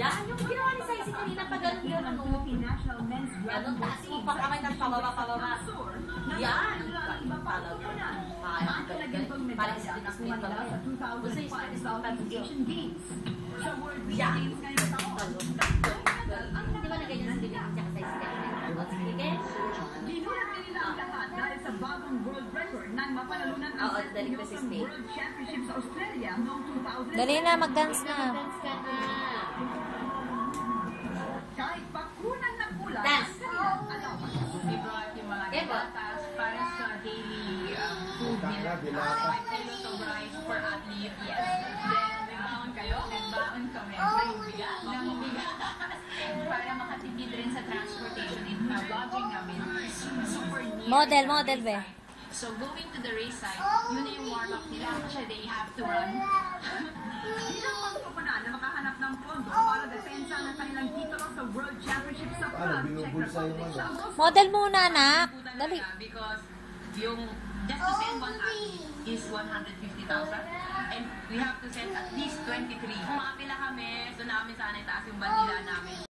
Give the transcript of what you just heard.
Yan, yung ginawa ni Saisi kanina pa ganun-ganun. Ganun, taas mo pa kamay ng pababa. Yan. Parang sa dinasmin pa lang. Gusto yung participation games. Yan. Di ba na ganyan sa Dilin at saka Saisi kanina? Sige. Ginulat nila ang lahat dahil sa bagong world record nang mapanalunan ang World Championship sa Australia noong 2000. Dali na, mag-dance na. Kahit pakunan ng ulan, Dance. We brought yung mga gatas para sa daily food meal. 5 kilos of rice per athlete, yes. Then, nagbaon kayo? Nagbaon kami. Ng bigas. Para makatipid rin sa transportation in vlogging namin. Super near. Model, be. So, going to the race site, yun na yung warm-up nila kasi they have to run. Bilang pagpupunan na makahanap ng pondo para depensa ng kanilang titulo sa World Championship sa Prague, Czech Republic. Model muna, anak. Dali. Because yung just to send one athlete is 150,000 and we have to send at least 23. Kumapila kami, so namin sana itaas yung bandila namin.